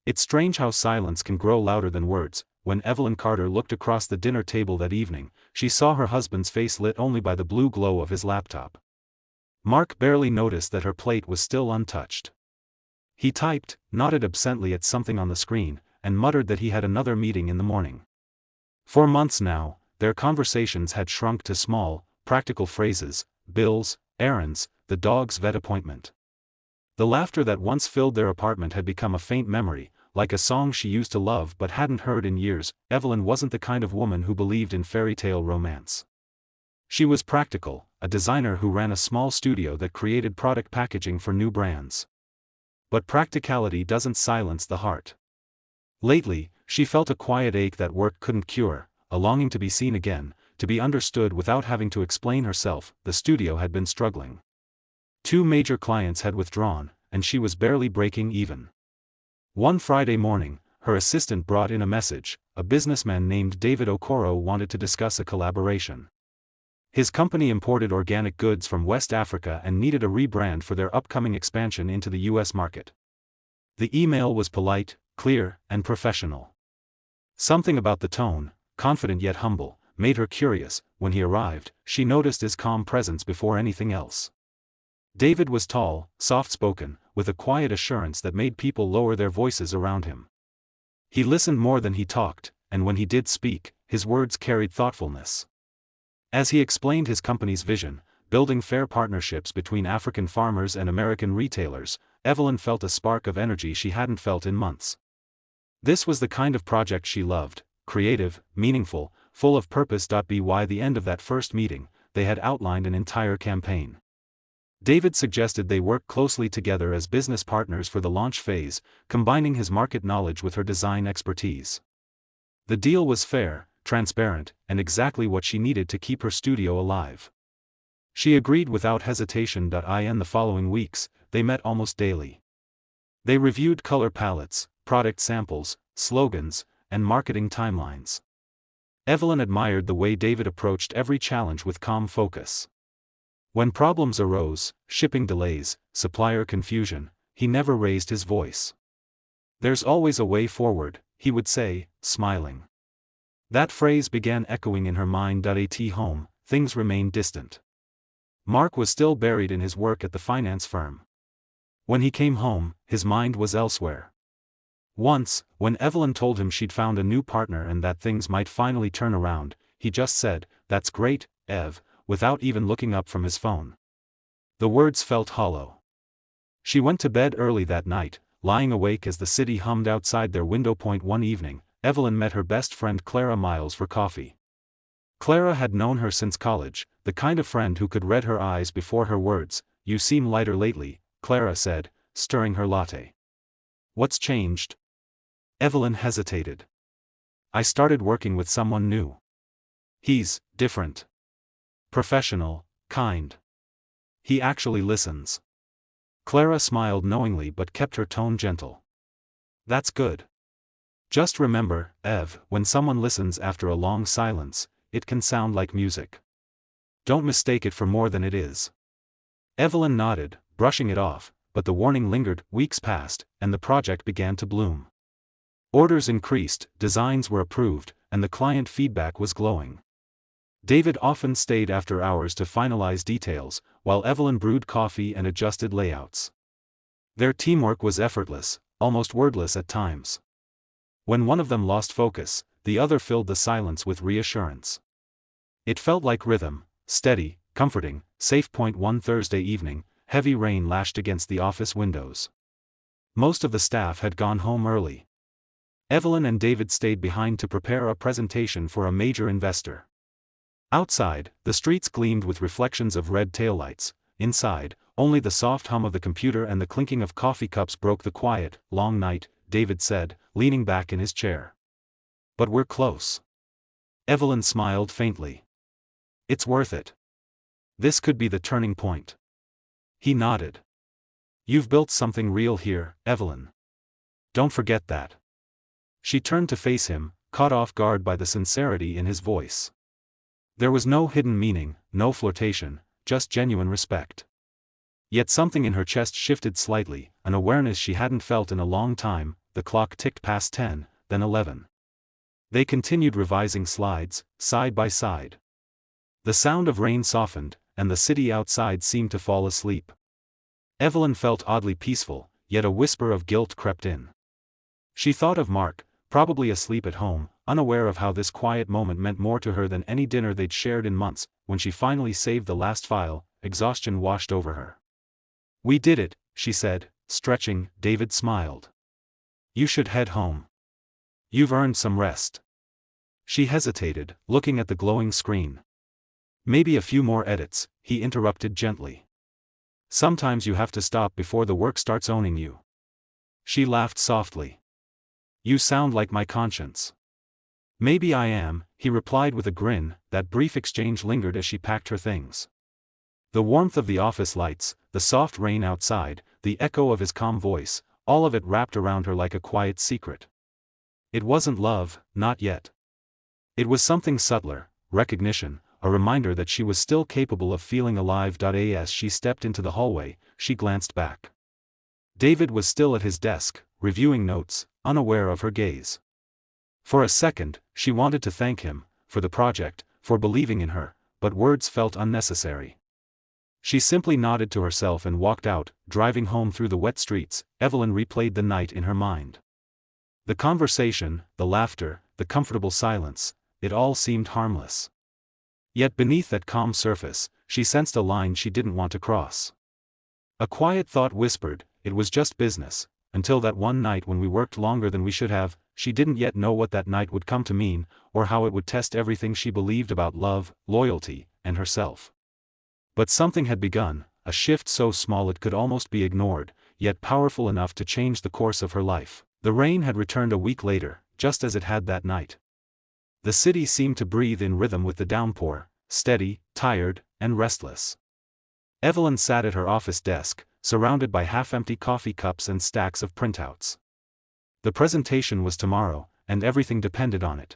It's strange how silence can grow louder than words. When Evelyn Carter looked across the dinner table that evening, she saw her husband's face lit only by the blue glow of his laptop. Mark barely noticed that her plate was still untouched. He typed, nodded absently at something on the screen, and muttered that he had another meeting in the morning. For months now, their conversations had shrunk to small, practical phrases: bills, errands, the dog's vet appointment. The laughter that once filled their apartment had become a faint memory, like a song she used to love but hadn't heard in years. Evelyn wasn't the kind of woman who believed in fairy tale romance. She was practical, a designer who ran a small studio that created product packaging for new brands. But practicality doesn't silence the heart. Lately, she felt a quiet ache that work couldn't cure, a longing to be seen again, to be understood without having to explain herself. The studio had been struggling. 2 major clients had withdrawn, and she was barely breaking even. One Friday morning, her assistant brought in a message: a businessman named David Okoro wanted to discuss a collaboration. His company imported organic goods from West Africa and needed a rebrand for their upcoming expansion into the US market. The email was polite, clear, and professional. Something about the tone, confident yet humble, made her curious. When he arrived, she noticed his calm presence before anything else. David was tall, soft-spoken, with a quiet assurance that made people lower their voices around him. He listened more than he talked, and when he did speak, his words carried thoughtfulness. As he explained his company's vision, building fair partnerships between African farmers and American retailers, Evelyn felt a spark of energy she hadn't felt in months. This was the kind of project she loved: creative, meaningful, full of purpose. By the end of that first meeting, they had outlined an entire campaign. David suggested they work closely together as business partners for the launch phase, combining his market knowledge with her design expertise. The deal was fair, transparent, and exactly what she needed to keep her studio alive. She agreed without hesitation. In the following weeks, they met almost daily. They reviewed color palettes, product samples, slogans, and marketing timelines. Evelyn admired the way David approached every challenge with calm focus. When problems arose, shipping delays, supplier confusion, he never raised his voice. "There's always a way forward," he would say, smiling. That phrase began echoing in her mind. At home, things remained distant. Mark was still buried in his work at the finance firm. When he came home, his mind was elsewhere. Once, when Evelyn told him she'd found a new partner and that things might finally turn around, he just said, "That's great, Ev," without even looking up from his phone. The words felt hollow. She went to bed early that night, lying awake as the city hummed outside their window. One evening, Evelyn met her best friend Clara Miles for coffee. Clara had known her since college, the kind of friend who could read her eyes before her words. "You seem lighter lately," Clara said, stirring her latte. "What's changed?" Evelyn hesitated. "I started working with someone new. He's different. Professional, kind. He actually listens." Clara smiled knowingly but kept her tone gentle. "That's good. Just remember, Ev, when someone listens after a long silence, it can sound like music. Don't mistake it for more than it is." Evelyn nodded, brushing it off, but the warning lingered. Weeks passed, and the project began to bloom. Orders increased, designs were approved, and the client feedback was glowing. David often stayed after hours to finalize details, while Evelyn brewed coffee and adjusted layouts. Their teamwork was effortless, almost wordless at times. When one of them lost focus, the other filled the silence with reassurance. It felt like rhythm, steady, comforting, safe. One Thursday evening, heavy rain lashed against the office windows. Most of the staff had gone home early. Evelyn and David stayed behind to prepare a presentation for a major investor. Outside, the streets gleamed with reflections of red taillights. Inside, only the soft hum of the computer and the clinking of coffee cups broke the quiet, long night. David said, leaning back in his chair. "But we're close." Evelyn smiled faintly. "It's worth it. This could be the turning point." He nodded. "You've built something real here, Evelyn. Don't forget that." She turned to face him, caught off guard by the sincerity in his voice. There was no hidden meaning, no flirtation, just genuine respect. Yet something in her chest shifted slightly, an awareness she hadn't felt in a long time. the clock ticked past 10, then 11. They continued revising slides, side by side. The sound of rain softened, and the city outside seemed to fall asleep. Evelyn felt oddly peaceful, yet a whisper of guilt crept in. She thought of Mark, probably asleep at home, unaware of how this quiet moment meant more to her than any dinner they'd shared in months. When she finally saved the last file, exhaustion washed over her. "We did it," she said, stretching. David smiled. "You should head home. You've earned some rest." She hesitated, looking at the glowing screen. "Maybe a few more edits," he interrupted gently. "Sometimes you have to stop before the work starts owning you." She laughed softly. "You sound like my conscience." "Maybe I am," he replied with a grin. That brief exchange lingered as she packed her things. The warmth of the office lights, the soft rain outside, the echo of his calm voice, all of it wrapped around her like a quiet secret. It wasn't love, not yet. It was something subtler, recognition, a reminder that she was still capable of feeling alive. As she stepped into the hallway, she glanced back. David was still at his desk, reviewing notes, unaware of her gaze. For a second, she wanted to thank him, for the project, for believing in her, but words felt unnecessary. She simply nodded to herself and walked out. Driving home through the wet streets, Evelyn replayed the night in her mind. The conversation, the laughter, the comfortable silence, it all seemed harmless. Yet beneath that calm surface, she sensed a line she didn't want to cross. A quiet thought whispered, it was just business, until that one night when we worked longer than we should have. She didn't yet know what that night would come to mean, or how it would test everything she believed about love, loyalty, and herself. But something had begun, a shift so small it could almost be ignored, yet powerful enough to change the course of her life. The rain had returned a week later, just as it had that night. The city seemed to breathe in rhythm with the downpour, steady, tired, and restless. Evelyn sat at her office desk, surrounded by half-empty coffee cups and stacks of printouts. The presentation was tomorrow, and everything depended on it.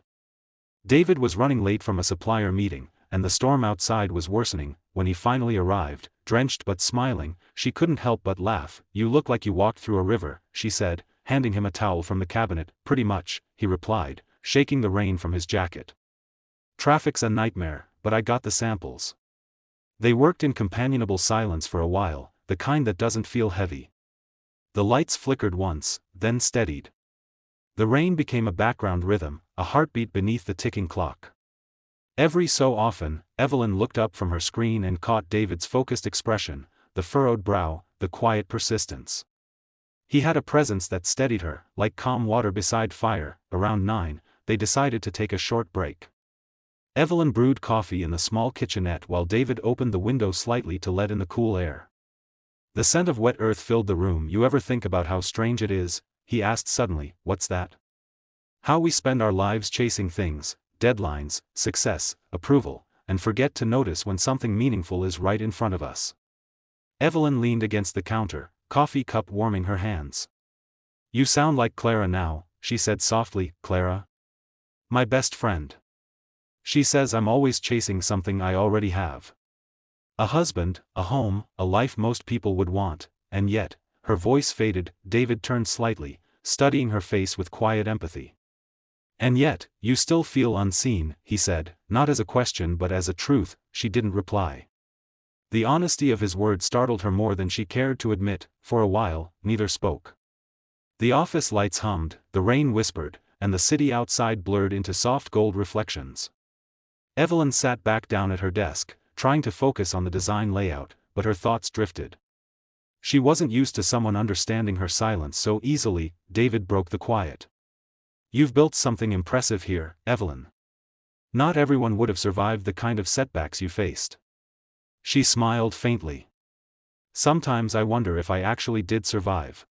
David was running late from a supplier meeting, and the storm outside was worsening. When he finally arrived, drenched but smiling, she couldn't help but laugh. "You look like you walked through a river," she said, handing him a towel from the cabinet. "Pretty much," he replied, shaking the rain from his jacket. "Traffic's a nightmare, but I got the samples." They worked in companionable silence for a while, the kind that doesn't feel heavy. The lights flickered once, then steadied. The rain became a background rhythm, a heartbeat beneath the ticking clock. Every so often, Evelyn looked up from her screen and caught David's focused expression, the furrowed brow, the quiet persistence. He had a presence that steadied her, like calm water beside fire. Around 9, they decided to take a short break. Evelyn brewed coffee in the small kitchenette while David opened the window slightly to let in the cool air. The scent of wet earth filled the room. "You ever think about how strange it is?" he asked suddenly. "What's that?" "How we spend our lives chasing things, deadlines, success, approval, and forget to notice when something meaningful is right in front of us." Evelyn leaned against the counter, coffee cup warming her hands. "You sound like Clara now," she said softly. "Clara? My best friend. She says I'm always chasing something I already have. A husband, a home, a life most people would want, and yet," her voice faded. David turned slightly, studying her face with quiet empathy. "And yet, you still feel unseen," he said, not as a question but as a truth. She didn't reply. The honesty of his words startled her more than she cared to admit. For a while, neither spoke. The office lights hummed, the rain whispered, and the city outside blurred into soft gold reflections. Evelyn sat back down at her desk, trying to focus on the design layout, but her thoughts drifted. She wasn't used to someone understanding her silence so easily. David broke the quiet. "You've built something impressive here, Evelyn. Not everyone would have survived the kind of setbacks you faced." She smiled faintly. "Sometimes I wonder if I actually did survive.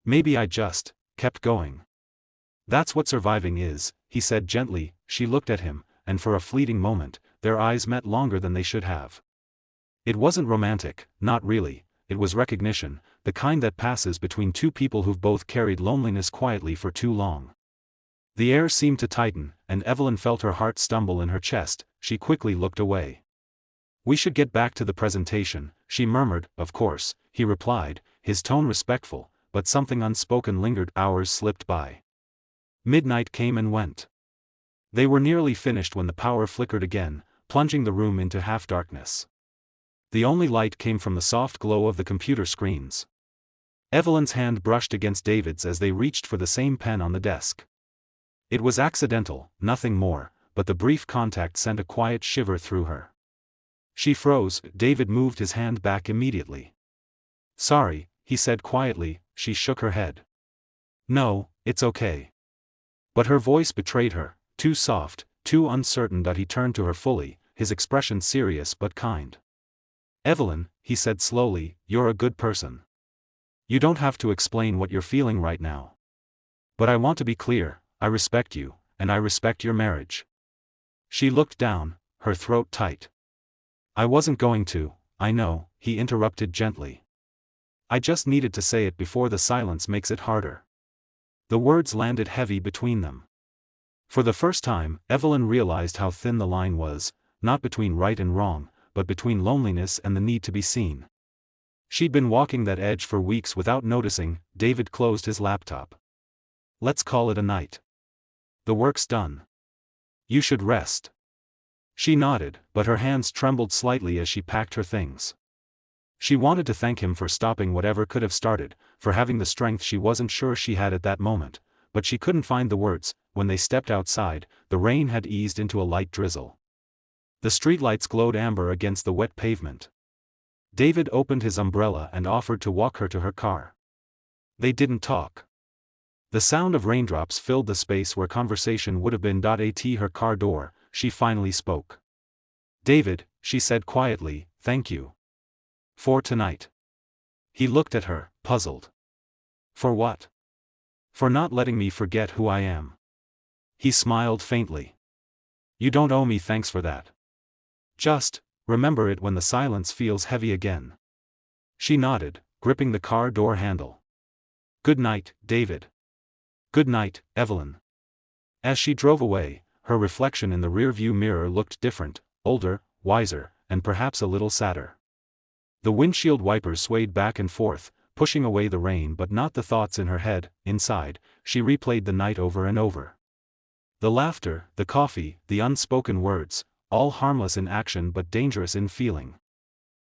Maybe I just kept going. That's what surviving is," he said gently. She looked at him, and for a fleeting moment, their eyes met longer than they should have. It wasn't romantic, not really. It was recognition, the kind that passes between two people who've both carried loneliness quietly for too long. The air seemed to tighten, and Evelyn felt her heart stumble in her chest. She quickly looked away. "We should get back to the presentation," she murmured. "Of course," he replied, his tone respectful, but something unspoken lingered. Hours slipped by. Midnight came and went. They were nearly finished when the power flickered again, plunging the room into half-darkness. The only light came from the soft glow of the computer screens. Evelyn's hand brushed against David's as they reached for the same pen on the desk. It was accidental, nothing more, but the brief contact sent a quiet shiver through her. She froze. David moved his hand back immediately. "Sorry," he said quietly. She shook her head. "No, it's okay." But her voice betrayed her, too soft, too uncertain that he turned to her fully, his expression serious but kind. "Evelyn," he said slowly, "you're a good person. You don't have to explain what you're feeling right now. But I want to be clear, I respect you, and I respect your marriage." She looked down, her throat tight. "I wasn't going to, I know," he interrupted gently. "I just needed to say it before the silence makes it harder." The words landed heavy between them. For the first time, Evelyn realized how thin the line was, not between right and wrong, but between loneliness and the need to be seen. She'd been walking that edge for weeks without noticing. David closed his laptop. "Let's call it a night. The work's done. You should rest." She nodded, but her hands trembled slightly as she packed her things. She wanted to thank him for stopping whatever could have started, for having the strength she wasn't sure she had at that moment, but she couldn't find the words. When they stepped outside, the rain had eased into a light drizzle. The streetlights glowed amber against the wet pavement. David opened his umbrella and offered to walk her to her car. They didn't talk. The sound of raindrops filled the space where conversation would have been. At her car door, she finally spoke. "David," she said quietly, "thank you. For tonight." He looked at her, puzzled. "For what?" "For not letting me forget who I am." He smiled faintly. "You don't owe me thanks for that. Just remember it when the silence feels heavy again." She nodded, gripping the car door handle. "Good night, David." "Good night, Evelyn." As she drove away, her reflection in the rearview mirror looked different, older, wiser, and perhaps a little sadder. The windshield wipers swayed back and forth, pushing away the rain but not the thoughts in her head. Inside, she replayed the night over and over. The laughter, the coffee, the unspoken words, all harmless in action but dangerous in feeling.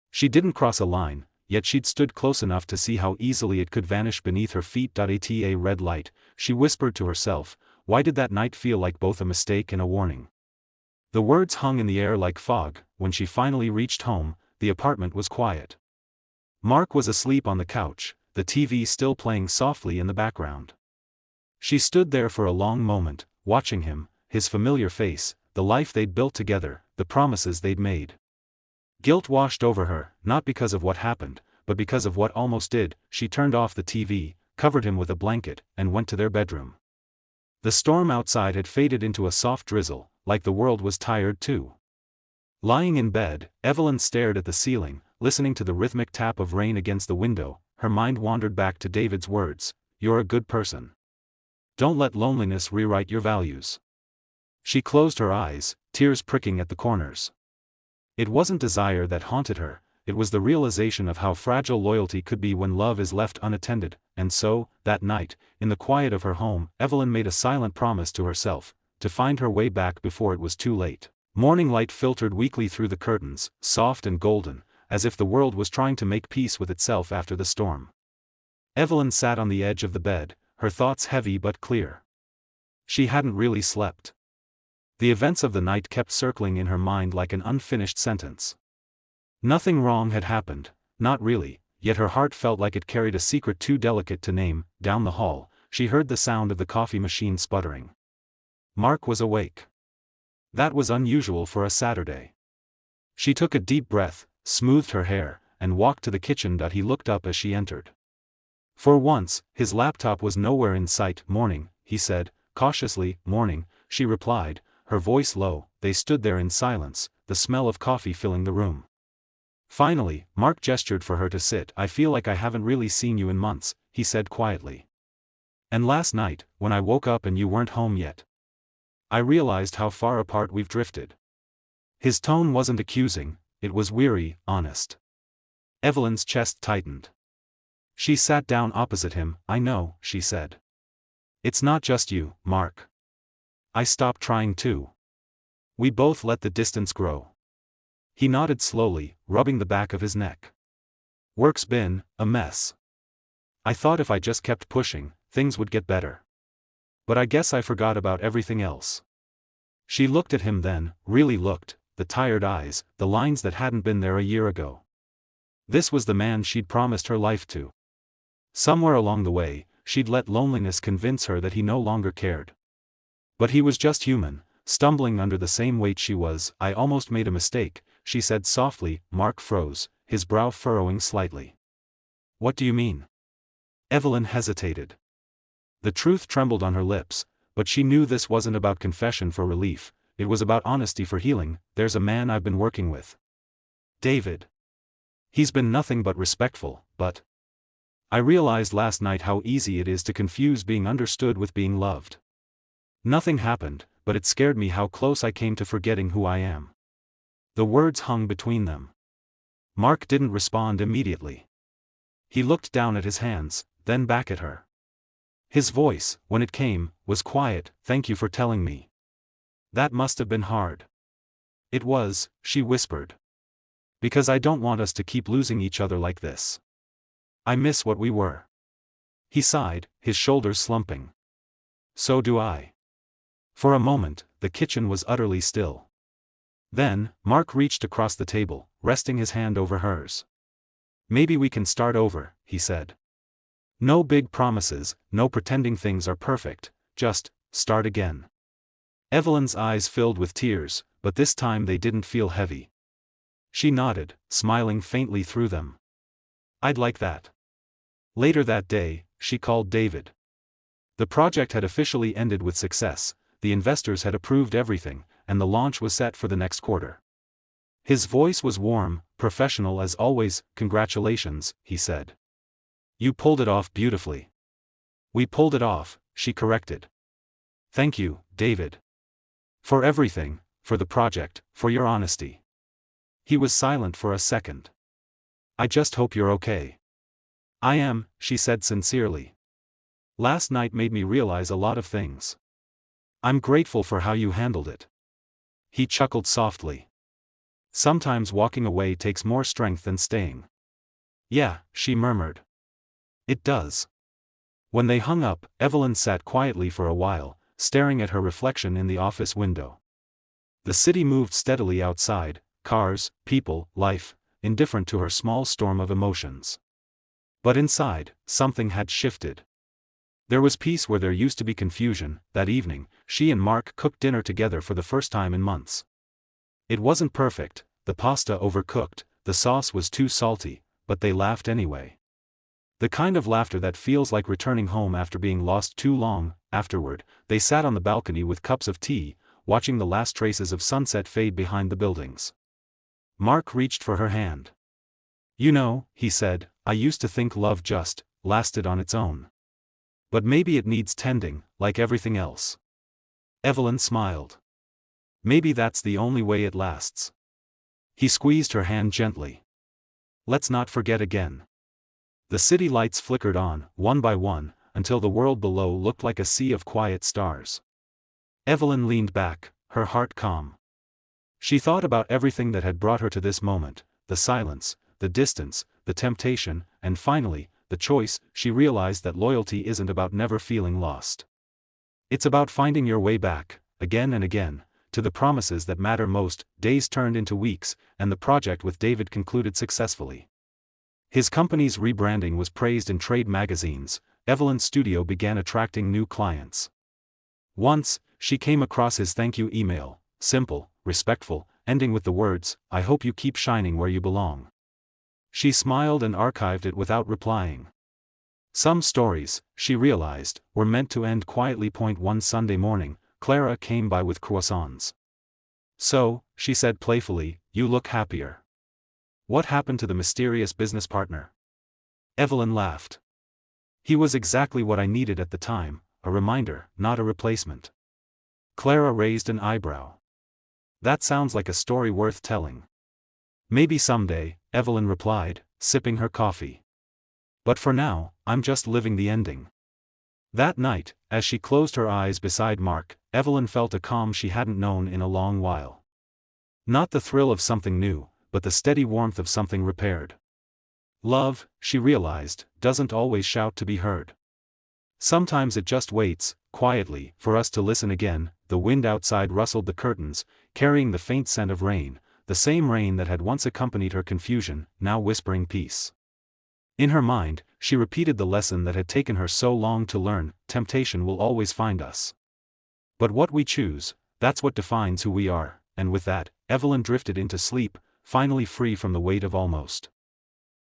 She didn't cross a line, yet she'd stood close enough to see how easily it could vanish beneath her feet. At a red light, she whispered to herself, why did that night feel like both a mistake and a warning? The words hung in the air like fog. When she finally reached home, the apartment was quiet. Mark was asleep on the couch, the TV still playing softly in the background. She stood there for a long moment, watching him, his familiar face, the life they'd built together, the promises they'd made. Guilt washed over her, not because of what happened, but because of what almost did. She turned off the TV, covered him with a blanket, and went to their bedroom. The storm outside had faded into a soft drizzle, like the world was tired too. Lying in bed, Evelyn stared at the ceiling, listening to the rhythmic tap of rain against the window. Her mind wandered back to David's words, "You're a good person. Don't let loneliness rewrite your values." She closed her eyes, tears pricking at the corners. It wasn't desire that haunted her, it was the realization of how fragile loyalty could be when love is left unattended. And so, that night, in the quiet of her home, Evelyn made a silent promise to herself, to find her way back before it was too late. Morning light filtered weakly through the curtains, soft and golden, as if the world was trying to make peace with itself after the storm. Evelyn sat on the edge of the bed, her thoughts heavy but clear. She hadn't really slept. The events of the night kept circling in her mind like an unfinished sentence. Nothing wrong had happened, not really, yet her heart felt like it carried a secret too delicate to name. Down the hall, she heard the sound of the coffee machine sputtering. Mark was awake. That was unusual for a Saturday. She took a deep breath, smoothed her hair, and walked to the kitchen. He looked up as she entered. For once, his laptop was nowhere in sight. "Morning," he said, cautiously. "Morning," she replied, her voice low. They stood there in silence, the smell of coffee filling the room. Finally, Mark gestured for her to sit. "I feel like I haven't really seen you in months," he said quietly. "And last night, when I woke up and you weren't home yet, I realized how far apart we've drifted." His tone wasn't accusing, it was weary, honest. Evelyn's chest tightened. She sat down opposite him. I know, she said. It's not just you, Mark. I stopped trying too. We both let the distance grow. He nodded slowly, rubbing the back of his neck. Work's been a mess. I thought if I just kept pushing, things would get better. But I guess I forgot about everything else. She looked at him then, really looked, the tired eyes, the lines that hadn't been there a year ago. This was the man she'd promised her life to. Somewhere along the way, she'd let loneliness convince her that he no longer cared. But he was just human, stumbling under the same weight she was. I almost made a mistake, she said softly. Mark froze, his brow furrowing slightly. What do you mean? Evelyn hesitated. The truth trembled on her lips, but she knew this wasn't about confession for relief, it was about honesty for healing. There's a man I've been working with. David. He's been nothing but respectful, but I realized last night how easy it is to confuse being understood with being loved. Nothing happened, but it scared me how close I came to forgetting who I am. The words hung between them. Mark didn't respond immediately. He looked down at his hands, then back at her. His voice, when it came, was quiet. Thank you for telling me. That must have been hard. It was, she whispered. Because I don't want us to keep losing each other like this. I miss what we were. He sighed, his shoulders slumping. So do I. For a moment, the kitchen was utterly still. Then, Mark reached across the table, resting his hand over hers. Maybe we can start over, he said. No big promises, no pretending things are perfect, just start again. Evelyn's eyes filled with tears, but this time they didn't feel heavy. She nodded, smiling faintly through them. I'd like that. Later that day, she called David. The project had officially ended with success, the investors had approved everything, and the launch was set for the next quarter. His voice was warm, professional as always. Congratulations, he said. You pulled it off beautifully. We pulled it off, she corrected. Thank you, David. For everything, for the project, for your honesty. He was silent for a second. I just hope you're okay. I am, she said sincerely. Last night made me realize a lot of things. I'm grateful for how you handled it. He chuckled softly. Sometimes walking away takes more strength than staying. Yeah, she murmured. It does. When they hung up, Evelyn sat quietly for a while, staring at her reflection in the office window. The city moved steadily outside, cars, people, life, indifferent to her small storm of emotions. But inside, something had shifted. There was peace where there used to be confusion. That evening, she and Mark cooked dinner together for the first time in months. It wasn't perfect, the pasta overcooked, the sauce was too salty, but they laughed anyway. The kind of laughter that feels like returning home after being lost too long. Afterward, they sat on the balcony with cups of tea, watching the last traces of sunset fade behind the buildings. Mark reached for her hand. You know, he said, I used to think love just lasted on its own. But maybe it needs tending, like everything else. Evelyn smiled. Maybe that's the only way it lasts. He squeezed her hand gently. Let's not forget again. The city lights flickered on, one by one, until the world below looked like a sea of quiet stars. Evelyn leaned back, her heart calm. She thought about everything that had brought her to this moment, the silence, the distance, the temptation, and finally, the choice. She realized that loyalty isn't about never feeling lost. It's about finding your way back, again and again, to the promises that matter most. Days turned into weeks, and the project with David concluded successfully. His company's rebranding was praised in trade magazines. Evelyn's studio began attracting new clients. Once, she came across his thank you email, simple, respectful, ending with the words, I hope you keep shining where you belong. She smiled and archived it without replying. Some stories, she realized, were meant to end quietly. One Sunday morning, Clara came by with croissants. So, she said playfully, you look happier. What happened to the mysterious business partner? Evelyn laughed. He was exactly what I needed at the time, a reminder, not a replacement. Clara raised an eyebrow. That sounds like a story worth telling. Maybe someday, Evelyn replied, sipping her coffee. But for now, I'm just living the ending. That night, as she closed her eyes beside Mark, Evelyn felt a calm she hadn't known in a long while. Not the thrill of something new, but the steady warmth of something repaired. Love, she realized, doesn't always shout to be heard. Sometimes it just waits, quietly, for us to listen again. The wind outside rustled the curtains, carrying the faint scent of rain, the same rain that had once accompanied her confusion, now whispering peace. In her mind, she repeated the lesson that had taken her so long to learn: temptation will always find us. But what we choose, that's what defines who we are. And with that, Evelyn drifted into sleep, finally free from the weight of almost.